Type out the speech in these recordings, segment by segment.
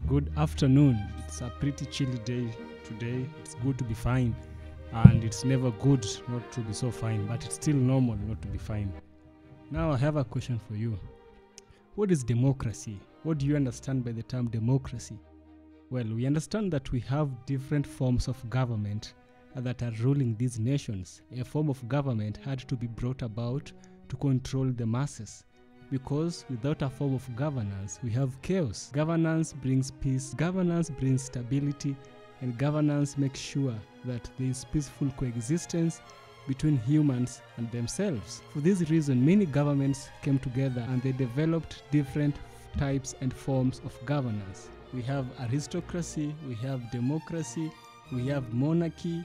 Good afternoon. It's a pretty chilly day today. It's good to be fine, and it's never good not to be so fine, but it's still normal not to be fine. Now I have a question for you. What is democracy? What do you understand by the term democracy? Well, we understand that we have different forms of government that are ruling these nations. A form of government had to be brought about to control the masses, because without a form of governance, we have chaos. Governance brings peace, governance brings stability, and governance makes sure that there is peaceful coexistence between humans and themselves. For this reason, many governments came together and they developed different types and forms of governance. We have aristocracy, we have democracy, we have monarchy.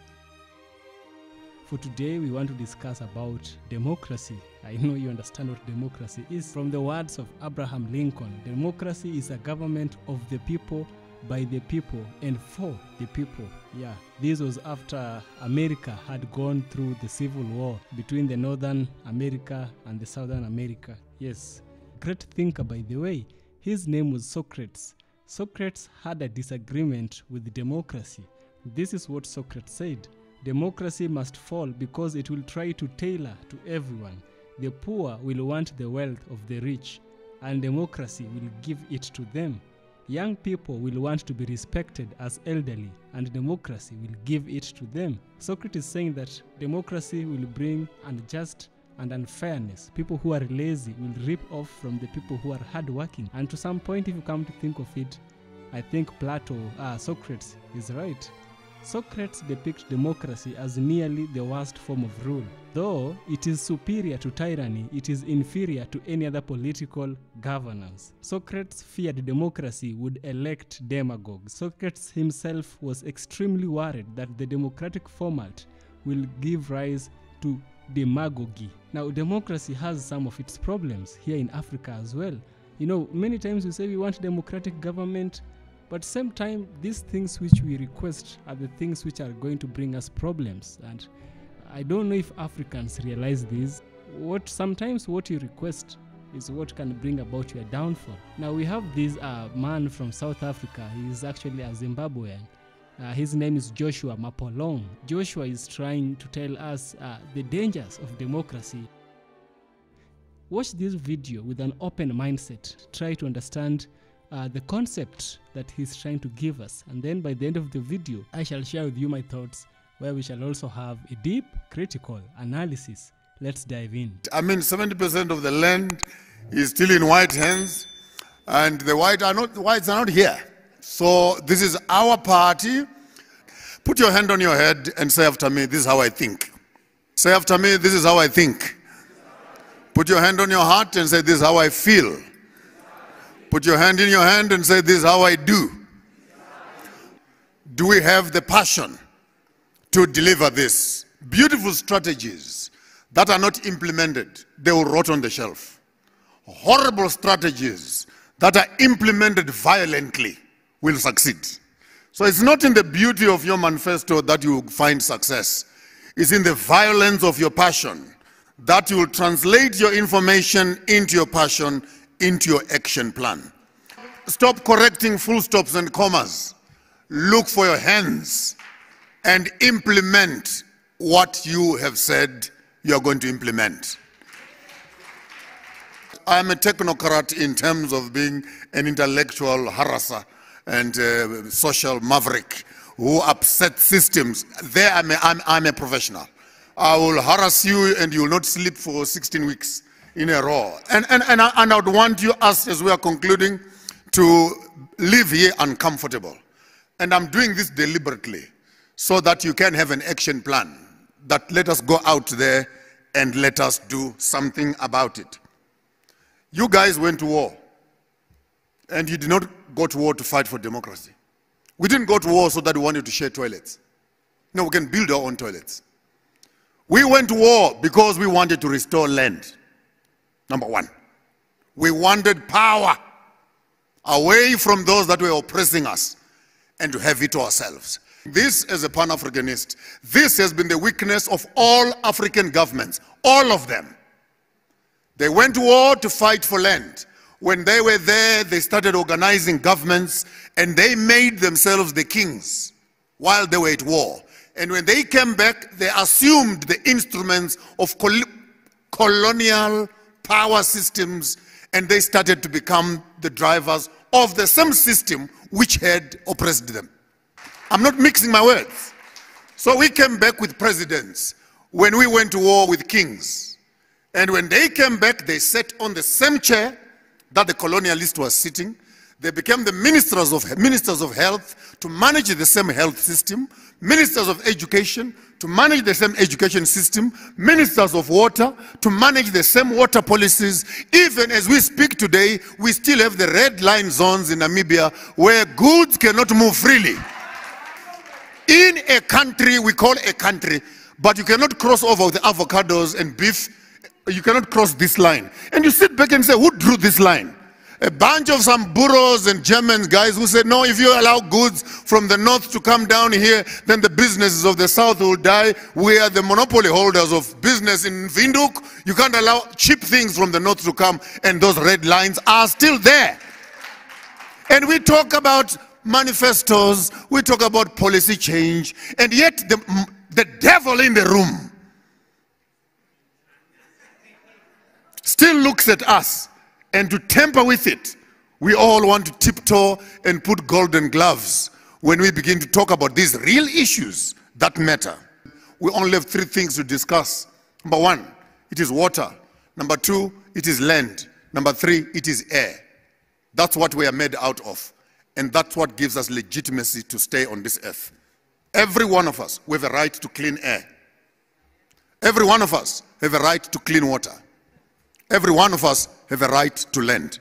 For today, we want to discuss about democracy. I know you understand what democracy is. From the words of Abraham Lincoln, democracy is a government of the people, by the people, and for the people. Yeah, this was after America had gone through the civil war between the Northern America and the Southern America. Yes, great thinker, by the way. His name was Socrates. Socrates had a disagreement with democracy. This is what Socrates said. Democracy must fall because it will try to tailor to everyone. The poor will want the wealth of the rich, and democracy will give it to them. Young people will want to be respected as elderly, and democracy will give it to them. Socrates is saying that democracy will bring unjust and unfairness. People who are lazy will rip off from the people who are hardworking. And to some point, if you come to think of it, I think Socrates is right. Socrates depicts democracy as nearly the worst form of rule. Though it is superior to tyranny, it is inferior to any other political governance. Socrates feared democracy would elect demagogues. Socrates himself was extremely worried that the democratic format will give rise to demagogy. Now, democracy has some of its problems here in Africa as well. You know, many times we say we want democratic government, but same time, these things which we request are the things which are going to bring us problems. And I don't know if Africans realize this. Sometimes what you request is what can bring about your downfall. Now we have this man from South Africa. He is actually a Zimbabwean. His name is Joshua Mapolong. Joshua is trying to tell us the dangers of democracy. Watch this video with an open mindset. Try to understand the concept that he's trying to give us, and then by the end of the video I shall share with you my thoughts, where we shall also have a deep critical analysis. Let's dive in. 70% of the land is still in white hands, and the whites are not here. So this is our party. Put your hand on your head and say after me, this is how I think. Say after me, this is how I think. Put your hand on your heart and say, this is how I feel. Put your hand in your hand and say, this is how I do. Do we have the passion to deliver this? Beautiful strategies that are not implemented, they will rot on the shelf. Horrible strategies that are implemented violently will succeed. So it's not in the beauty of your manifesto that you find success. It's in the violence of your passion that you will translate your information into your passion, into your action plan. Stop correcting full stops and commas. Look for your hands and implement what you have said you are going to implement. I'm a technocrat in terms of being an intellectual harasser and social maverick who upsets systems. There I'm a professional. I will harass you and you will not sleep for 16 weeks in a row. And I would want you, as we are concluding, to live here uncomfortable. And I'm doing this deliberately so that you can have an action plan that let us go out there and let us do something about it. You guys went to war, and you did not go to war to fight for democracy. We didn't go to war so that we wanted to share toilets. No, we can build our own toilets. We went to war because we wanted to restore land. Number one, we wanted power away from those that were oppressing us and to have it to ourselves. This, as a Pan-Africanist, this has been the weakness of all African governments, all of them. They went to war to fight for land. When they were there, they started organizing governments and they made themselves the kings while they were at war. And when they came back, they assumed the instruments of colonial power systems, and they started to become the drivers of the same system which had oppressed them. I'm not mixing my words. So we came back with presidents when we went to war with kings. And when they came back, they sat on the same chair that the colonialist was sitting. They became the ministers of health to manage the same health system, ministers of education to manage the same education system, ministers of water to manage the same water policies. Even as we speak today, we still have the red line zones in Namibia where goods cannot move freely. In a country, we call a country, but you cannot cross over with the avocados and beef. You cannot cross this line. And you sit back and say, who drew this line? A bunch of some Boers and German guys who said, no, if you allow goods from the north to come down here, then the businesses of the south will die. We are the monopoly holders of business in Windhoek. You can't allow cheap things from the north to come, and those red lines are still there. And we talk about manifestos, we talk about policy change, and yet the devil in the room still looks at us. And to tamper with it, we all want to tiptoe and put golden gloves when we begin to talk about these real issues that matter. We only have 3 things to discuss. Number 1, it is water. Number 2, it is land. Number 3, it is air. That's what we are made out of. And that's what gives us legitimacy to stay on this earth. Every one of us, we have a right to clean air. Every one of us have a right to clean water. Every one of us have a right to land.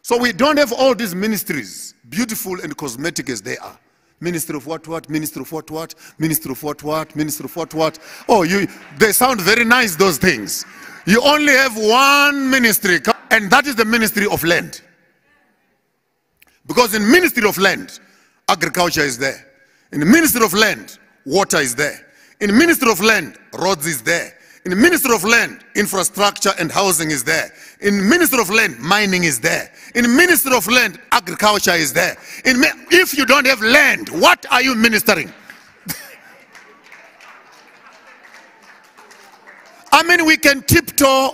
So we don't have all these ministries, beautiful and cosmetic as they are. Minister of what, minister of what, minister of what, minister of what. Oh, they sound very nice, those things. You only have one ministry, and that is the ministry of land. Because in ministry of land, agriculture is there. In the ministry of land, water is there. In the ministry of land, roads is there. In the Ministry of Land, infrastructure and housing is there. In the Ministry of Land, mining is there. In the Ministry of Land, agriculture is there. If you don't have land, what are you ministering? I mean, we can tiptoe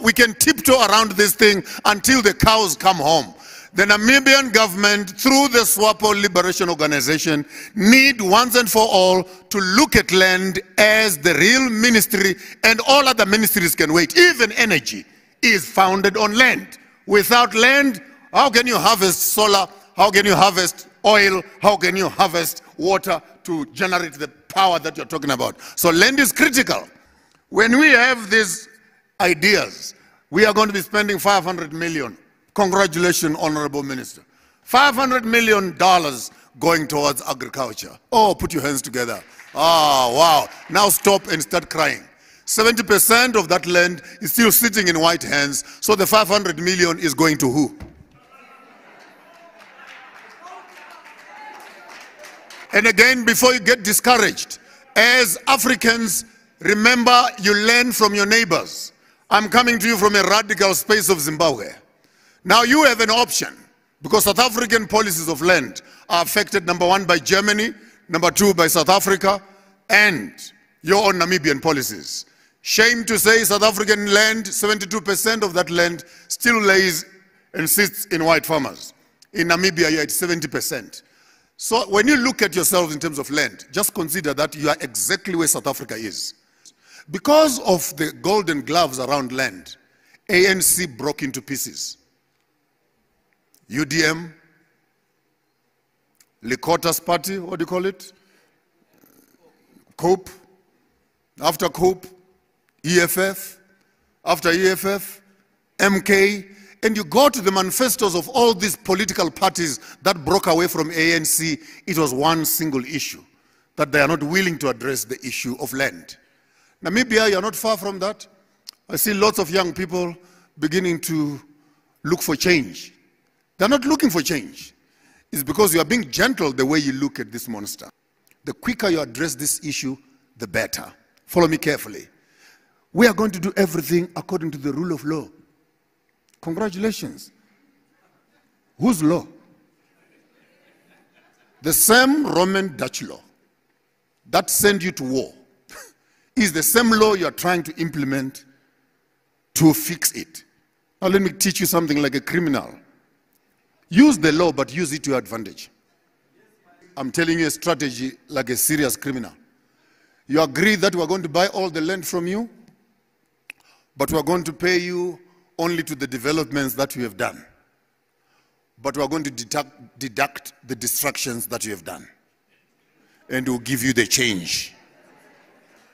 around this thing until the cows come home. The Namibian government, through the SWAPO Liberation Organization, need once and for all to look at land as the real ministry, and all other ministries can wait. Even energy is founded on land. Without land, how can you harvest solar? How can you harvest oil? How can you harvest water to generate the power that you're talking about? So land is critical. When we have these ideas, we are going to be spending $500 million. Congratulations, Honorable Minister. $500 million going towards agriculture. Oh, put your hands together. Ah, wow. Now stop and start crying. 70% of that land is still sitting in white hands, so the 500 million is going to who? And again, before you get discouraged, as Africans, remember you learn from your neighbors. I'm coming to you from a radical space of Zimbabwe. Now you have an option, because South African policies of land are affected, number 1, by Germany, number 2, by South Africa, and your own Namibian policies. Shame to say, South African land, 72% of that land still lays and sits in white farmers. In Namibia, you're at 70%. So when you look at yourselves in terms of land, just consider that you are exactly where South Africa is. Because of the golden gloves around land, ANC broke into pieces. UDM, Likota's party, what do you call it? COPE, after COPE, EFF, after EFF, MK, and you go to the manifestos of all these political parties that broke away from ANC, it was one single issue, that they are not willing to address the issue of land. Namibia, you're not far from that. I see lots of young people beginning to look for change. They're not looking for change. It's because you are being gentle the way you look at this monster. The quicker you address this issue, the better. Follow me carefully. We are going to do everything according to the rule of law. Congratulations. Whose law? The same Roman Dutch law that sent you to war is the same law you are trying to implement to fix it. Now let me teach you something like a criminal. Use the law, but use it to your advantage. I'm telling you a strategy like a serious criminal. You agree that we're going to buy all the land from you, but we're going to pay you only to the developments that you have done. But we're going to deduct the destructions that you have done. And we'll give you the change.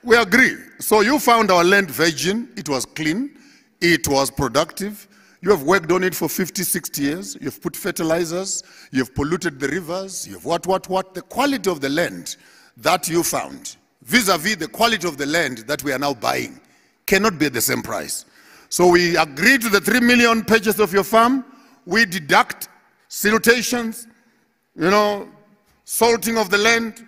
We agree. So you found our land virgin. It was clean. It was productive. You have worked on it for 50, 60 years. You've put fertilizers. You've polluted the rivers. You've what. The quality of the land that you found, vis-a-vis the quality of the land that we are now buying, cannot be at the same price. So we agree to the 3 million purchase of your farm. We deduct siltations, salting of the land,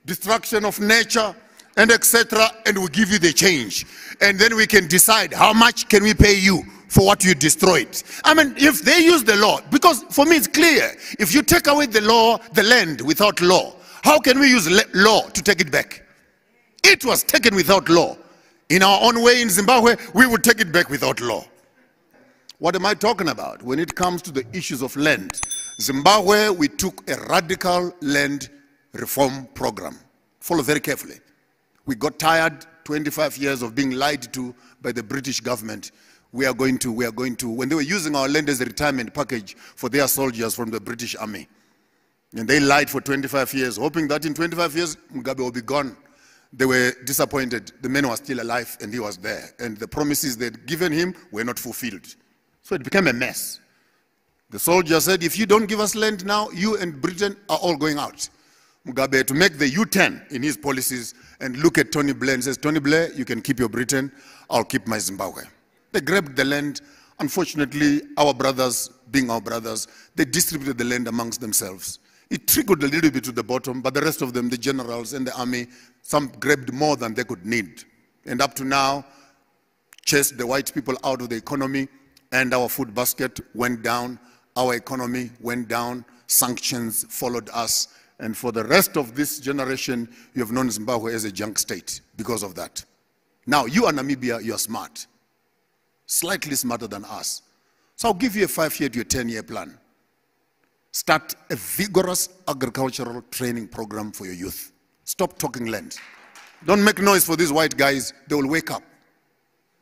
destruction of nature, and etc. And we give you the change. And then we can decide how much can we pay you for what you destroyed. I mean, if they use the law, because for me it's clear, if you take away the law, the land without law, how can we use law to take it back? It was taken without law. In our own way in Zimbabwe, we would take it back without law. What am I talking about? When it comes to the issues of land, Zimbabwe, we took a radical land reform program. Follow very carefully. We got tired, 25 years of being lied to by the British government. We are going to, when they were using our land as a retirement package for their soldiers from the British Army. And they lied for 25 years, hoping that in 25 years, Mugabe will be gone. They were disappointed. The man was still alive and he was there. And the promises they'd given him were not fulfilled. So it became a mess. The soldier said, if you don't give us land now, you and Britain are all going out. Mugabe had to make the U-turn in his policies and look at Tony Blair and says, Tony Blair, you can keep your Britain, I'll keep my Zimbabwe. They grabbed the land. Unfortunately, our brothers, being our brothers, they distributed the land amongst themselves. It trickled a little bit to the bottom, but the rest of them, the generals and the army, some grabbed more than they could need. And up to now, chased the white people out of the economy, and our food basket went down, our economy went down, sanctions followed us, and for the rest of this generation, you have known Zimbabwe as a junk state because of that. Now, you are Namibia, you are smart, slightly smarter than us. So I'll give you a 5-year to a 10-year plan. Start a vigorous agricultural training program for your youth. Stop talking land. Don't make noise for these white guys. They will wake up.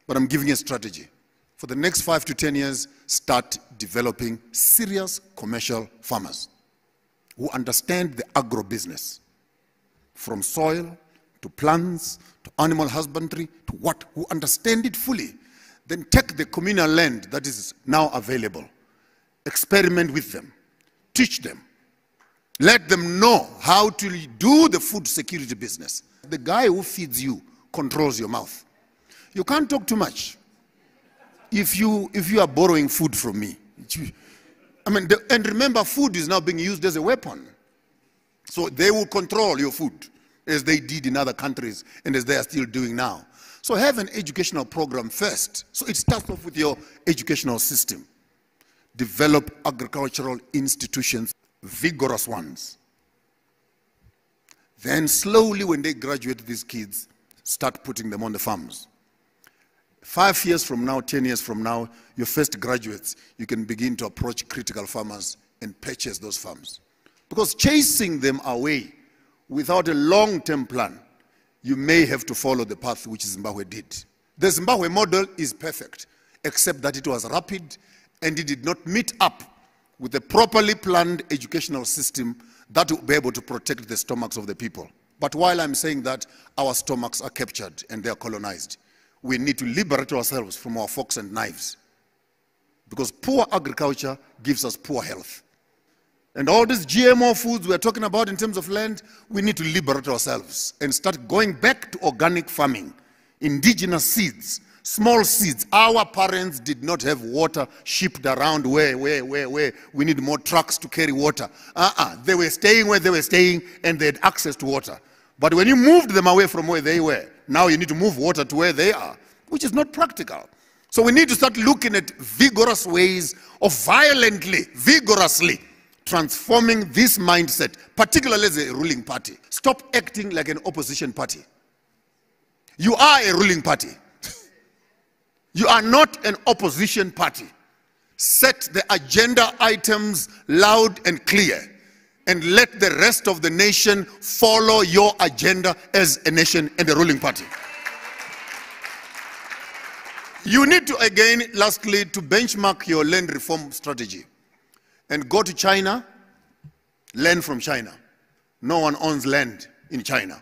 But I'm giving you a strategy. For the next 5 to 10 years, start developing serious commercial farmers who understand the agro-business. From soil to plants to animal husbandry to what, who understand it fully. Then take the communal land that is now available. Experiment with them. Teach them. Let them know how to do the food security business. The guy who feeds you controls your mouth. You can't talk too much. If you are borrowing food from me, and remember, food is now being used as a weapon. So they will control your food, as they did in other countries, and as they are still doing now. So have an educational program first. So it starts off with your educational system. Develop agricultural institutions, vigorous ones. Then slowly, when they graduate, these kids, start putting them on the farms. 5 years from now, 10 years from now, your first graduates, you can begin to approach critical farmers and purchase those farms. Because chasing them away without a long-term plan, you may have to follow the path which Zimbabwe did. The Zimbabwe model is perfect, except that it was rapid and it did not meet up with a properly planned educational system that will be able to protect the stomachs of the people. But while I'm saying that, our stomachs are captured and they are colonized. We need to liberate ourselves from our forks and knives. Because poor agriculture gives us poor health. And all these GMO foods we're talking about in terms of land, we need to liberate ourselves and start going back to organic farming, indigenous seeds, small seeds. Our parents did not have water shipped around where we need more trucks to carry water. They were staying where they were staying and they had access to water. But when you moved them away from where they were, now you need to move water to where they are, which is not practical. So we need to start looking at vigorous ways of vigorously transforming this mindset, particularly as a ruling party. Stop acting like an opposition party. You are a ruling party. You are not an opposition party. Set the agenda items loud and clear, and let the rest of the nation follow your agenda as a nation and a ruling party. You need to, again, lastly, to benchmark your land reform strategy and go to China, learn from China. No one owns land in China.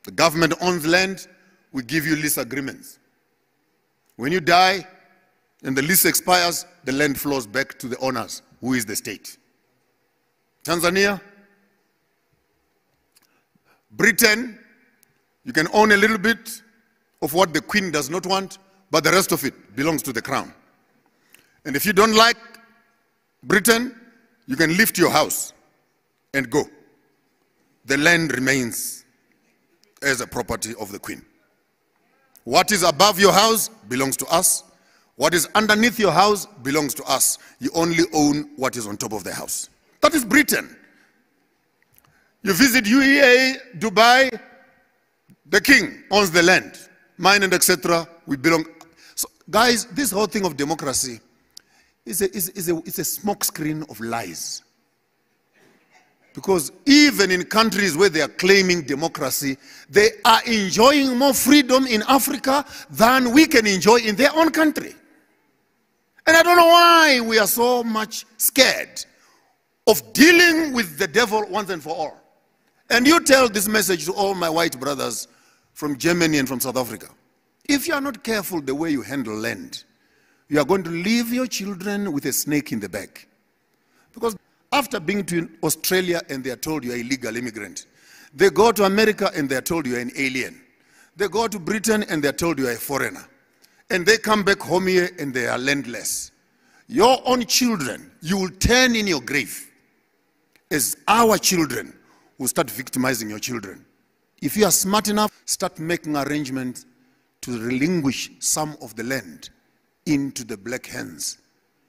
The government owns land, we give you lease agreements. When you die and the lease expires, the land flows back to the owners, who is the state. Tanzania, Britain, you can own a little bit of what the Queen does not want, but the rest of it belongs to the crown. And if you don't like Britain, you can lift your house and go. The land remains as a property of the Queen. What is above your house belongs to us. What is underneath your house belongs to us. You only own what is on top of the house. That is Britain. You visit UEA, Dubai, the king owns the land. Mine and etc. We belong. So, guys, this whole thing of democracy is a smokescreen of lies. Because even in countries where they are claiming democracy, they are enjoying more freedom in Africa than we can enjoy in their own country. And I don't know why we are so much scared of dealing with the devil once and for all. And you tell this message to all my white brothers from Germany and from South Africa. If you are not careful the way you handle land, you are going to leave your children with a snake in the back. Because after being to Australia and they are told you are an illegal immigrant, they go to America and they are told you are an alien. They go to Britain and they are told you are a foreigner. And they come back home here and they are landless. Your own children, you will turn in your grave as our children will start victimizing your children. If you are smart enough, start making arrangements to relinquish some of the land into the black hands,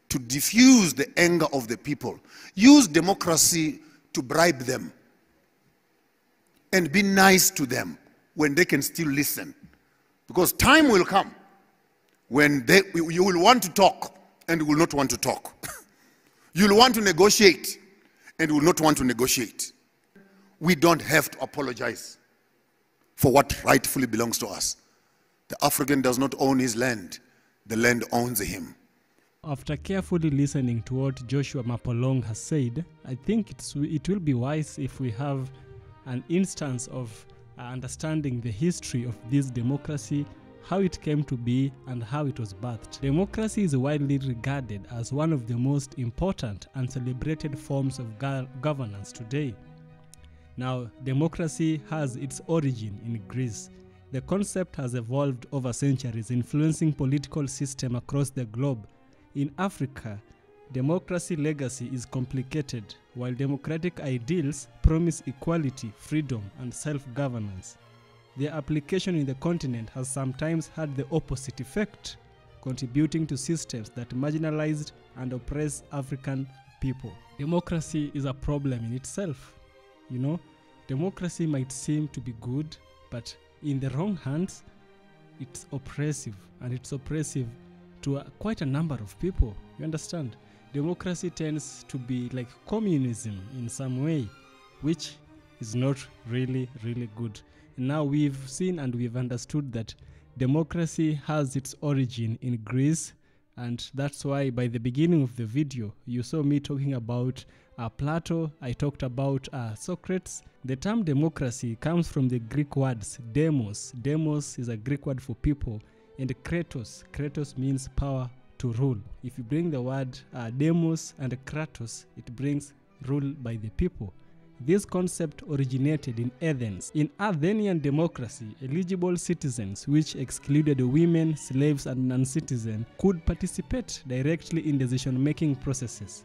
to diffuse the anger of the people. Use democracy to bribe them and be nice to them when they can still listen. Because time will come when you will want to talk and will not want to talk. You'll want to negotiate and will not want to negotiate. We don't have to apologize for what rightfully belongs to us. The African does not own his land. The land owns him. After carefully listening to what Joshua Mapolong has said, I think it will be wise if we have an instance of understanding the history of this democracy, how it came to be, and how it was birthed. Democracy is widely regarded as one of the most important and celebrated forms of governance today. Now, democracy has its origin in Greece. The concept has evolved over centuries, influencing political systems across the globe. In Africa, democracy legacy is complicated, while democratic ideals promise equality, freedom, and self-governance. Their application in the continent has sometimes had the opposite effect, contributing to systems that marginalized and oppress African people. Democracy is a problem in itself. You know, democracy might seem to be good, but in the wrong hands, it's oppressive, and it's oppressive to quite a number of people. You understand? Democracy tends to be like communism in some way, which is not really good. And now we've seen and we've understood that democracy has its origin in Greece, and that's why by the beginning of the video, you saw me talking about Plato, I talked about Socrates. The term democracy comes from the Greek words demos. Demos is a Greek word for people, and kratos. Kratos means power to rule. If you bring the word demos and kratos, it brings rule by the people. This concept originated in Athens. In Athenian democracy, eligible citizens, which excluded women, slaves, and non-citizens, could participate directly in decision-making processes,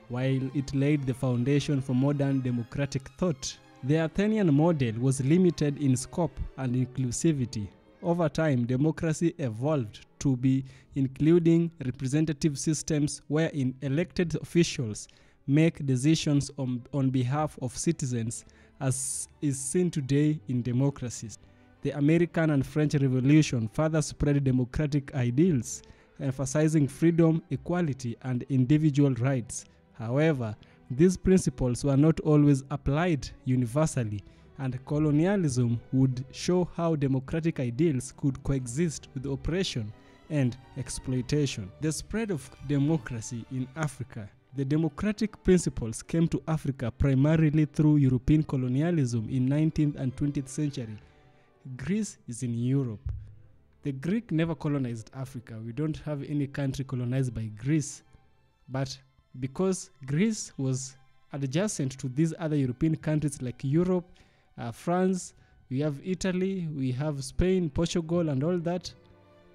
while it laid the foundation for modern democratic thought. The Athenian model was limited in scope and inclusivity. Over time, democracy evolved to be including representative systems wherein elected officials make decisions on behalf of citizens, as is seen today in democracies. The American and French Revolution further spread democratic ideals, emphasizing freedom, equality, and individual rights. However, these principles were not always applied universally, and colonialism would show how democratic ideals could coexist with oppression and exploitation. The spread of democracy in Africa. The democratic principles came to Africa primarily through European colonialism in 19th and 20th century. Greece is in Europe. The Greek never colonized Africa. We don't have any country colonized by Greece. But because Greece was adjacent to these other European countries like Europe, France, we have Italy, we have Spain, Portugal, and all that,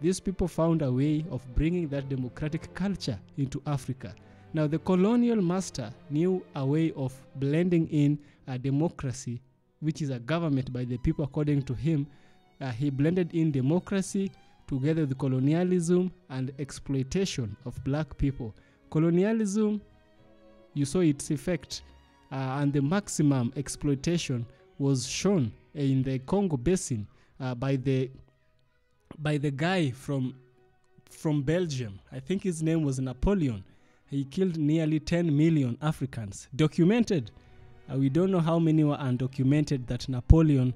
these people found a way of bringing that democratic culture into Africa. Now, the colonial master knew a way of blending in a democracy, which is a government by the people according to him. He blended in democracy together with colonialism and exploitation of black people. Colonialism, you saw its effect, and the maximum exploitation was shown in the Congo Basin by the guy from Belgium. I think his name was Napoleon. He killed nearly 10 million Africans. Documented. We don't know how many were undocumented that Napoleon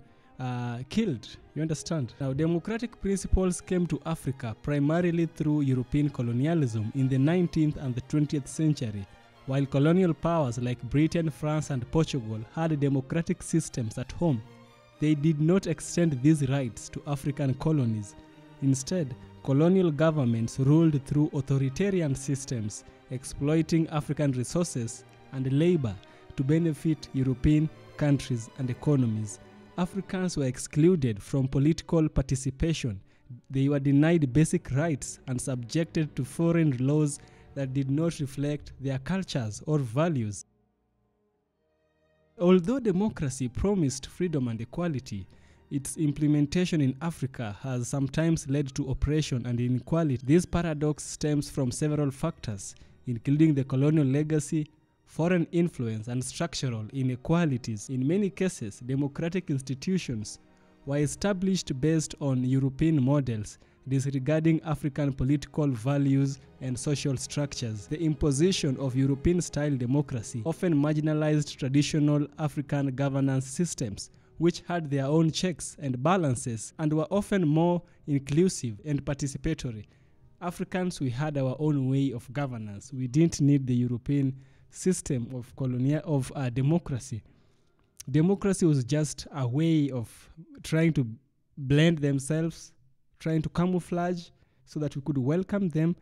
killed. You understand? Now, democratic principles came to Africa primarily through European colonialism in the 19th and the 20th century. While colonial powers like Britain, France, and Portugal had democratic systems at home, they did not extend these rights to African colonies. Instead, colonial governments ruled through authoritarian systems, exploiting African resources and labor to benefit European countries and economies. Africans were excluded from political participation. They were denied basic rights and subjected to foreign laws that did not reflect their cultures or values. Although democracy promised freedom and equality, its implementation in Africa has sometimes led to oppression and inequality. This paradox stems from several factors, including the colonial legacy, foreign influence, and structural inequalities. In many cases, democratic institutions were established based on European models, disregarding African political values and social structures. The imposition of European-style democracy often marginalized traditional African governance systems, which had their own checks and balances and were often more inclusive and participatory. Africans, we had our own way of governance. We didn't need the European system of democracy. Democracy was just a way of trying to blend themselves, trying to camouflage so that we could welcome them.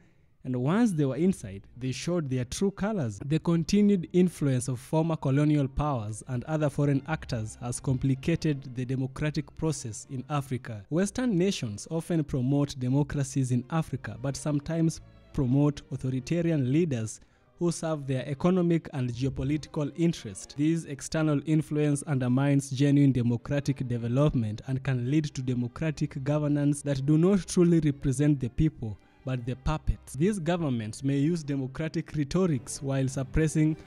And once they were inside, they showed their true colors. The continued influence of former colonial powers and other foreign actors has complicated the democratic process in Africa. Western nations often promote democracies in Africa, but sometimes promote authoritarian leaders who serve their economic and geopolitical interests. This external influence undermines genuine democratic development and can lead to democratic governance that do not truly represent the people, but the puppets. These governments may use democratic rhetorics while suppressing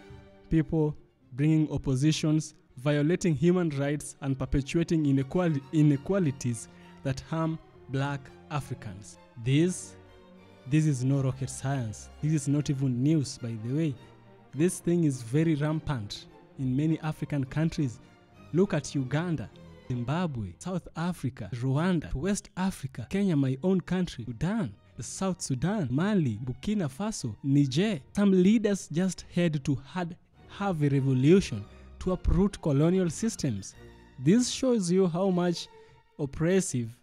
people, bringing oppositions, violating human rights, and perpetuating inequalities that harm black Africans. This is no rocket science. This is not even news, by the way. This thing is very rampant in many African countries. Look at Uganda, Zimbabwe, South Africa, Rwanda, West Africa, Kenya, my own country, Sudan, South Sudan, Mali, Burkina Faso, Niger. Some leaders just had to have a revolution to uproot colonial systems. This shows you how much oppressive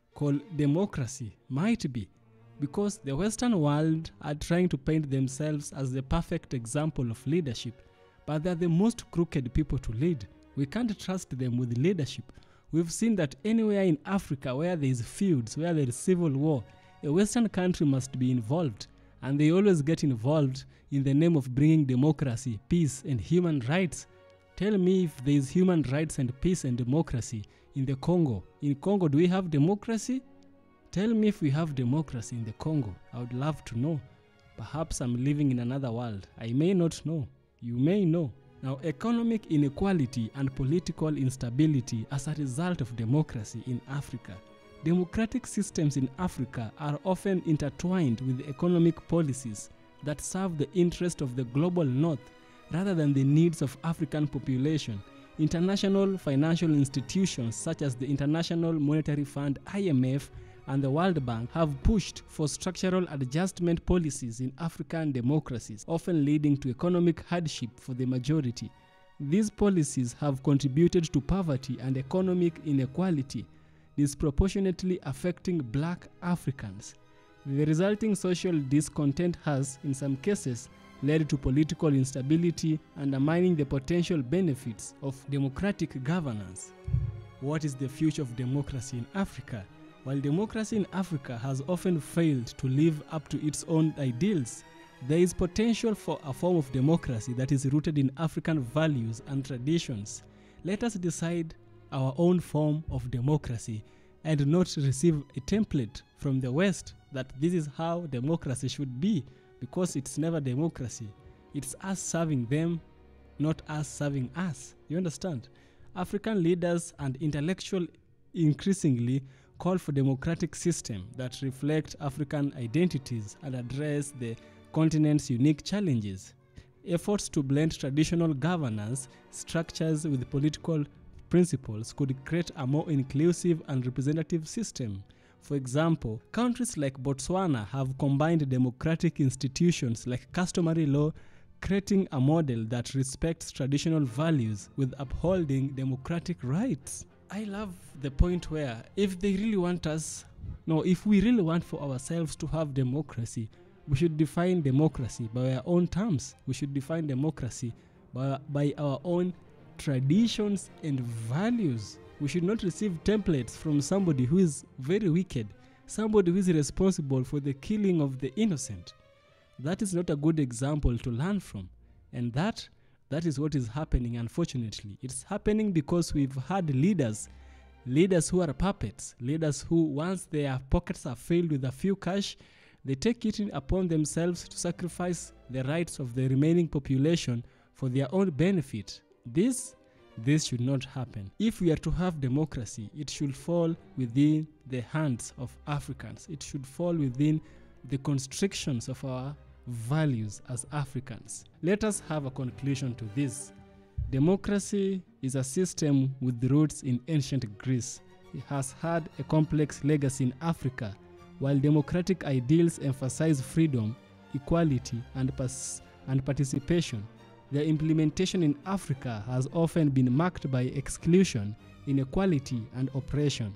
democracy might be, because the Western world are trying to paint themselves as the perfect example of leadership, but they're the most crooked people to lead. We can't trust them with leadership. We've seen that anywhere in Africa where there is feuds, where there is civil war, a Western country must be involved, and they always get involved in the name of bringing democracy, peace, and human rights. Tell me if there is human rights and peace and democracy in the Congo. In Congo, do we have democracy? Tell me if we have democracy in the Congo. I would love to know. Perhaps I'm living in another world. I may not know. You may know. Now, economic inequality and political instability as a result of democracy in Africa. Democratic systems in Africa are often intertwined with economic policies that serve the interest of the global north rather than the needs of African population. International financial institutions such as the International Monetary Fund (IMF) and the World Bank have pushed for structural adjustment policies in African democracies, often leading to economic hardship for the majority. These policies have contributed to poverty and economic inequality, disproportionately affecting Black Africans. The resulting social discontent has, in some cases, led to political instability, undermining the potential benefits of democratic governance. What is the future of democracy in Africa? While democracy in Africa has often failed to live up to its own ideals, there is potential for a form of democracy that is rooted in African values and traditions. Let us decide our own form of democracy and not receive a template from the West that this is how democracy should be, because it's never democracy. It's us serving them, not us serving us. You understand? African leaders and intellectuals increasingly call for democratic systems that reflect African identities and address the continent's unique challenges. Efforts to blend traditional governance structures with political principles could create a more inclusive and representative system. For example, countries like Botswana have combined democratic institutions like customary law, creating a model that respects traditional values with upholding democratic rights. I love the point where if they really want us, if we really want for ourselves to have democracy, we should define democracy by our own terms. We should define democracy by our own traditions and values. We should not receive templates from somebody who is very wicked, somebody who is responsible for the killing of the innocent. That is not a good example to learn from. And that is what is happening, unfortunately. It's happening because we've had leaders who are puppets, leaders who, once their pockets are filled with a few cash, they take it upon themselves to sacrifice the rights of the remaining population for their own benefit. This should not happen. If we are to have democracy, it should fall within the hands of Africans. It should fall within the constrictions of our values as Africans. Let us have a conclusion to this. Democracy is a system with roots in ancient Greece. It has had a complex legacy in Africa. While democratic ideals emphasize freedom, equality, and participation, their implementation in Africa has often been marked by exclusion, inequality, and oppression,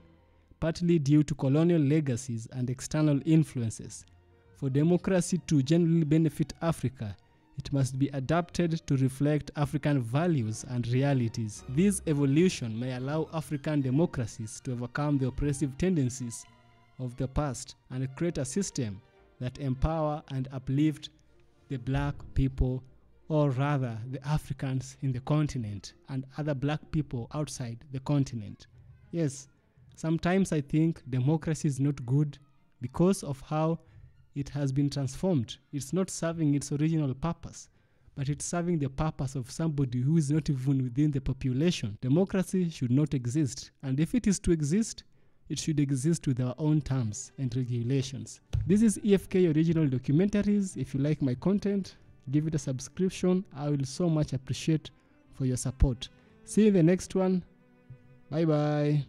partly due to colonial legacies and external influences. For democracy to genuinely benefit Africa, it must be adapted to reflect African values and realities. This evolution may allow African democracies to overcome the oppressive tendencies of the past and create a system that empower and uplift the Black people, or rather the Africans in the continent and other Black people outside the continent. Yes, sometimes I think democracy is not good because of how it has been transformed. It's not serving its original purpose, but it's serving the purpose of somebody who is not even within the population. Democracy should not exist, and if it is to exist, it should exist with our own terms and regulations. This is EFK Original Documentaries. If you like my content, give it a subscription. I will so much appreciate for your support. See you in the next one. Bye bye.